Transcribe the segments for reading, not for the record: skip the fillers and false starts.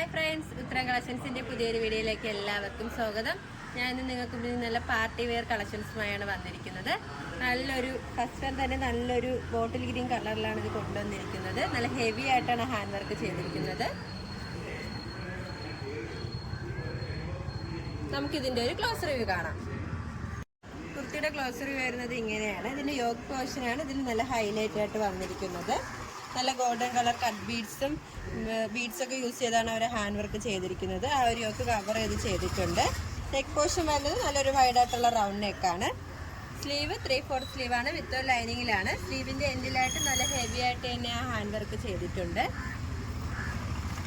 Hi friends, ഉത്തരം കളക്ഷൻസിൻ്റെ പുതിയൊരു വീഡിയോയിലേക്ക് എല്ലാവർക്കും സ്വാഗതം. ഞാൻ ഇന്ന് നിങ്ങൾക്ക് മുന്നിൽ നല്ല പാർട്ടി വെയർ കളക്ഷൻസുമായാണ് വന്നിരിക്കുന്നത്. നല്ലൊരു ഫസ്റ്റ് വൺ തന്നെ നല്ലൊരു ബോട്ടിൽ ഗ്രീൻ കളറിലാണ് ഇത് കൊണ്ടുവന്നിരിക്കുന്നത്. നല്ല ഹെവി ആയിട്ടാണ് ഹാൻഡ് വർക്ക് ചെയ്തിരിക്കുന്നത്. നമുക്കിതിൻ്റെ ഒരു ക്ലോസ് റിവ്യൂ കാണാം. കുർത്തിയുടെ ക്ലോസ് റിവ്യൂ വരുന്നത് ഇങ്ങനെയാണ്. ഇതിൻ്റെ യോക്ക് പോർഷനാണ് ഇതിൽ നല്ല ഹൈലൈറ്റ് ആയിട്ട് വന്നിരിക്കുന്നത്. നല്ല ഗോൾഡൻ കളർ കട്ട് ബീഡ്സൊക്കെ യൂസ് ചെയ്താണ് അവർ ഹാൻഡ് വർക്ക് ചെയ്തിരിക്കുന്നത്. ആ ഒരു യോക്ക് കവർ ചെയ്തിട്ടുണ്ട്. നെക്ക് പോർഷൻ വരുന്നത് നല്ലൊരു വൈഡായിട്ടുള്ള റൗണ്ട് നെക്കാണ്. സ്ലീവ് 3/4 സ്ലീവാണ്, വിത്ത് ലൈനിങ്ങിലാണ്. സ്ലീവിൻ്റെ എൻഡിലായിട്ട് നല്ല ഹെവി ആയിട്ട് തന്നെ ആ ഹാൻഡ് വർക്ക് ചെയ്തിട്ടുണ്ട്.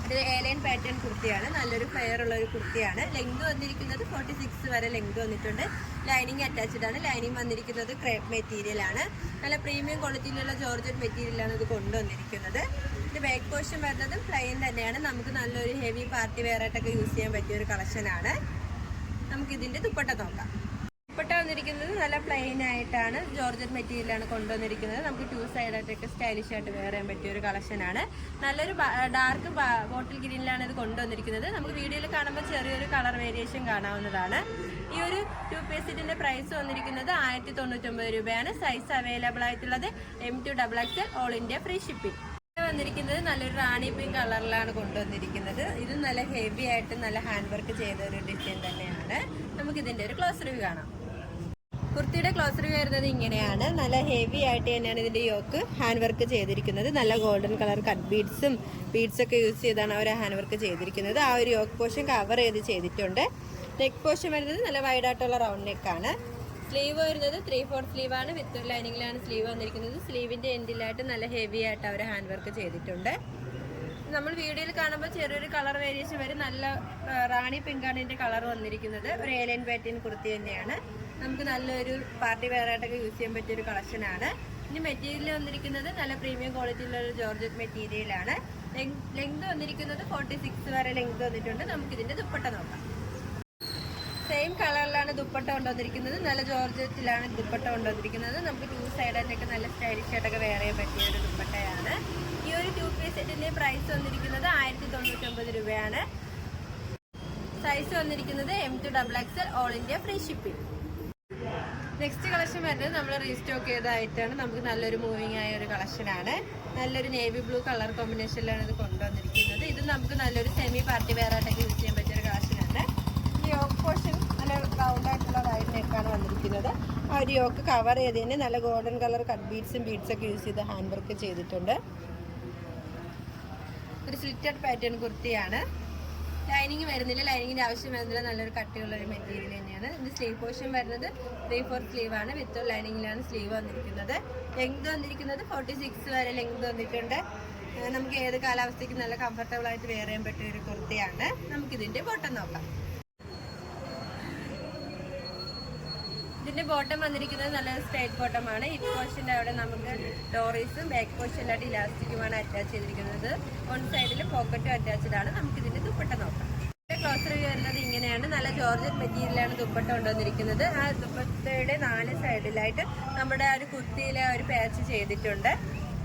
ഇത് എലൈൻ പാറ്റേൺ കുർത്തിയാണ്. നല്ലൊരു ഫ്ലെയർ ഉള്ള ഒരു കുർത്തിയാണ്. ലെങ്ത് വന്നിരിക്കുന്നത് 46 വരെ ലെങ്ത് വന്നിട്ടുണ്ട്. ലൈനിങ് അറ്റാച്ച്ഡ് ആണ്. ലൈനിങ് വന്നിരിക്കുന്നത് ക്രേപ്പ് മെറ്റീരിയലാണ്. നല്ല പ്രീമിയം ക്വാളിറ്റിയിലുള്ള ജോർജറ്റ് മെറ്റീരിയലാണ് ഇത് കൊണ്ടുവന്നിരിക്കുന്നത്. ഇത് ബാക്ക് പോർഷൻ വരുന്നതും പ്ലെയിൻ തന്നെയാണ്. നമുക്ക് നല്ലൊരു ഹെവി പാർട്ടി വെയർ ആയിട്ടൊക്കെ യൂസ് ചെയ്യാൻ പറ്റിയ ഒരു കളക്ഷനാണ്. നമുക്കിതിൻ്റെ ദുപ്പട്ട നോക്കാം. ദുപ്പട്ട വന്നിരിക്കുന്നത് നല്ല പ്ലെയിൻ ആയിട്ടാണ്, ജോർജറ്റ് മെറ്റീരിയലാണ് കൊണ്ടുവന്നിരിക്കുന്നത്. നമുക്ക് 2 സൈഡായിട്ടൊക്കെ സ്റ്റൈലിഷ് ആയിട്ട് വെയർ ചെയ്യാൻ പറ്റിയ ഒരു കളക്ഷനാണ്. നല്ലൊരു ഡാർക്ക് ബോട്ടിൽ ഗ്രീനിലാണ് ഇത് കൊണ്ടുവന്നിരിക്കുന്നത്. നമുക്ക് വീഡിയോയിൽ കാണുമ്പോൾ ചെറിയൊരു കളർ വേരിയേഷൻ കാണാവുന്നതാണ്. ഈ ഒരു 2 പീസ് സെറ്റിന്റെ പ്രൈസ് വന്നിരിക്കുന്നത് 1099 രൂപയാണ്. സൈസ് അവൈലബിൾ ആയിട്ടുള്ളത് M2XXL, all India free shipping. വന്നിരിക്കുന്നത് നല്ലൊരു റാണി പിങ്ക് കളറിലാണ് കൊണ്ടുവന്നിരിക്കുന്നത്. ഇത് നല്ല ഹെവി ആയിട്ട് നല്ല ഹാൻഡ് വർക്ക് ചെയ്ത ഒരു ഡിസൈൻ തന്നെയാണ്. നമുക്കിതിൻ്റെ ഒരു ക്ലോസ് റിവ്യൂ കാണാം. കുർത്തിയുടെ ക്ലോസ് റിവ്യൂ വരുന്നത് ഇങ്ങനെയാണ്. നല്ല ഹെവി ആയിട്ട് തന്നെയാണ് ഇതിൻ്റെ യോക്ക് ഹാൻഡ് വർക്ക് ചെയ്തിരിക്കുന്നത്. നല്ല ഗോൾഡൻ കളർ കട്ട് ബീഡ്സൊക്കെ യൂസ് ചെയ്താണ് അവർ ഹാൻഡ് വർക്ക് ചെയ്തിരിക്കുന്നത്. ആ ഒരു യോക്ക് പോർഷൻ കവർ ചെയ്തിട്ടുണ്ട്. നെക്ക് പോർഷൻ വരുന്നത് നല്ല വൈഡായിട്ടുള്ള റൗണ്ട് നെക്കാണ്. സ്ലീവ് വരുന്നത് 3/4 സ്ലീവാണ്, വിത്ത് ലൈനിങ്ങിലാണ് സ്ലീവ് വന്നിരിക്കുന്നത്. സ്ലീവിൻ്റെ എൻഡിലായിട്ട് നല്ല ഹെവി ആയിട്ട് അവർ ഹാൻഡ് വർക്ക് ചെയ്തിട്ടുണ്ട്. നമ്മൾ വീഡിയോയിൽ കാണുമ്പോൾ ചെറിയൊരു കളർ വേരിയേഷൻ വരും. നല്ല റാണി പിങ്കാണ് ഇതിൻ്റെ കളർ വന്നിരിക്കുന്നത്. ഒരു ഏലൈൻ പാറ്റേൺ കുർത്തി തന്നെയാണ്. നമുക്ക് നല്ലൊരു പാർട്ടി വെയർ ആയിട്ടൊക്കെ യൂസ് ചെയ്യാൻ പറ്റിയൊരു കളക്ഷനാണ്. ഇനി മെറ്റീരിയൽ വന്നിരിക്കുന്നത് നല്ല പ്രീമിയം ക്വാളിറ്റിയിലുള്ള ഒരു ജോർജറ്റ് മെറ്റീരിയലാണ്. ലെങ്ത് വന്നിരിക്കുന്നത് 46 വരെ ലെങ്ത് വന്നിട്ടുണ്ട്. നമുക്കിതിൻ്റെ ദുപ്പട്ട നോക്കാം. സെയിം കളറിലാണ് ദുപ്പട്ട കൊണ്ടുവന്നിരിക്കുന്നത്. നല്ല ജോർജറ്റിലാണ് ദുപ്പട്ട കൊണ്ടുവന്നിരിക്കുന്നത്. നമുക്ക് 2 സൈഡായിട്ടൊക്കെ നല്ല സ്റ്റൈലിഷ് ആയിട്ടൊക്കെ വെയർ ചെയ്യാൻ പറ്റിയ ഒരു ദുപ്പട്ടയാണ്. ഈ ഒരു 2 പീസ് സെറ്റിന്റെ പ്രൈസ് വന്നിരിക്കുന്നത് 1099 രൂപയാണ്. സൈസ് വന്നിരിക്കുന്നത് M2XXL, all India free shipping. Next collection വരുന്നത് നമ്മൾ റീസ്റ്റോക്ക് ചെയ്തതായിട്ടാണ്. നമുക്ക് നല്ലൊരു മൂവിങ് ആയ ഒരു കളക്ഷനാണ്. നല്ലൊരു നേവി ബ്ലൂ കളർ കോമ്പിനേഷനിലാണ് ഇത് കൊണ്ടുവന്നിരിക്കുന്നത്. ഇത് നമുക്ക് നല്ലൊരു സെമി പാർട്ടി വെയർ ആയിട്ടൊക്കെ യൂസ് ചെയ്യാൻ പറ്റിയ ഒരു കളക്ഷനാണ്. ഈ യോക്ക് പോർഷൻ നല്ല റൗണ്ട് ആയിട്ടുള്ള വൈഡ് നെക്കാണ് വന്നിരിക്കുന്നത്. ആ ഒരു യോക്ക് കവർ ചെയ്തതിന് നല്ല ഗോൾഡൻ കളർ കട്ട് ബീഡ്സൊക്കെ യൂസ് ചെയ്ത് ഹാൻഡ് വർക്ക് ചെയ്തിട്ടുണ്ട്. ഒരു സ്ലിറ്റഡ് പാറ്റേൺ കുർത്തിയാണ്. ലൈനിങ് വരുന്നില്ല, ലൈനിങ്ങിൻ്റെ ആവശ്യം വരുന്നില്ല. നല്ലൊരു കട്ടിയുള്ള ഒരു മെറ്റീരിയൽ തന്നെയാണ്. ഇതിൻ്റെ സ്ലീവ് പോർഷൻ വരുന്നത് 3/4 സ്ലീവാണ്, വിത്ത് ലൈനിങ്ങിലാണ് സ്ലീവ് വന്നിരിക്കുന്നത്. ലെങ്ത് വന്നിരിക്കുന്നത് 46 വരെ ലെങ്ത് വന്നിട്ടുണ്ട്. നമുക്ക് ഏത് കാലാവസ്ഥയ്ക്ക് നല്ല കംഫർട്ടബിൾ ആയിട്ട് വെയർ ചെയ്യാൻ പറ്റിയ ഒരു കുർത്തിയാണ്. നമുക്കിതിൻ്റെ ബോട്ടം നോക്കാം. ഇതിന്റെ ബോട്ടം വന്നിരിക്കുന്നത് നല്ലൊരു സ്ട്രൈറ്റ് ബോട്ടമാണ്. ഹിപ്പ് പോർഷൻ്റെ അവിടെ നമുക്ക് ഡോറീസും ബാക്ക് പോർഷനിലായിട്ട് ഇലാസ്റ്റിക്കുമാണ് അറ്റാച്ച് ചെയ്തിരിക്കുന്നത്. വൺ സൈഡിൽ പോക്കറ്റും അറ്റാച്ച്ഡ് ആണ്. നമുക്കിതിന്റെ ദുപ്പട്ട നോക്കാം. ക്ലോസ് റിവ്യൂ വരുന്നത് ഇങ്ങനെയാണ്. നല്ല ജോർജറ്റ് മെറ്റീരിയലാണ് ദുപ്പട്ട കൊണ്ടുവന്നിരിക്കുന്നത്. ആ ദുപ്പട്ടയുടെ 4 സൈഡിലായിട്ട് നമ്മുടെ ആ ഒരു കുർത്തിയിലെ ഒരു പാച്ച് ചെയ്തിട്ടുണ്ട്.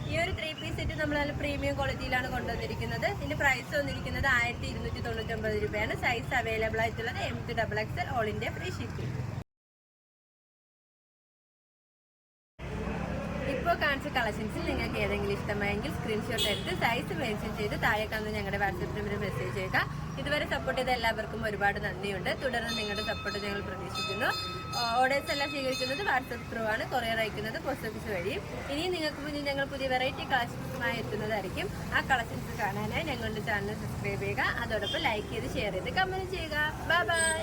ഈ ഒരു 3 പീസ് സെറ്റ് നമ്മൾ നല്ല പ്രീമിയം ക്വാളിറ്റിയിലാണ് കൊണ്ടുവന്നിരിക്കുന്നത്. ഇതിന്റെ പ്രൈസ് വന്നിരിക്കുന്നത് 1299 രൂപയാണ്. സൈസ് അവൈലബിൾ ആയിട്ടുള്ളത് M2XXL, all India free shipping. ഇപ്പോൾ കാണിച്ച കളക്ഷൻസിൽ നിങ്ങൾക്ക് ഏതെങ്കിലും ഇഷ്ടമായെങ്കിൽ സ്ക്രീൻഷോട്ട് എടുത്ത് സൈസ് മെൻഷൻ ചെയ്ത് താഴെ കാണുന്ന ഞങ്ങളുടെ വാട്സാപ്പ് നമ്പറിൽ മെസ്സേജ് ചെയ്യുക. ഇതുവരെ സപ്പോർട്ട് ചെയ്ത എല്ലാവർക്കും ഒരുപാട് നന്ദിയുണ്ട്. തുടർന്ന് നിങ്ങളുടെ സപ്പോർട്ട് ഞങ്ങൾ പ്രതീക്ഷിക്കുന്നു. ഓർഡേഴ്സ് എല്ലാം സ്വീകരിക്കുന്നത് വാട്സാപ്പ് ത്രൂ ആണ്. കൊറിയർ അയക്കുന്നത് പോസ്റ്റ് ഓഫീസ് വഴിയും. ഇനിയും നിങ്ങൾക്ക് മുന്നിൽ ഞങ്ങൾ പുതിയ വെറൈറ്റി കളക്ഷൻസുമായി എത്തുന്നതായിരിക്കും. ആ കളക്ഷൻസ് കാണാനായി ഞങ്ങളുടെ ചാനൽ സബ്സ്ക്രൈബ് ചെയ്യുക. അതോടൊപ്പം ലൈക്ക് ചെയ്ത് ഷെയർ ചെയ്ത് കമന്റ് ചെയ്യുക. Bye bye.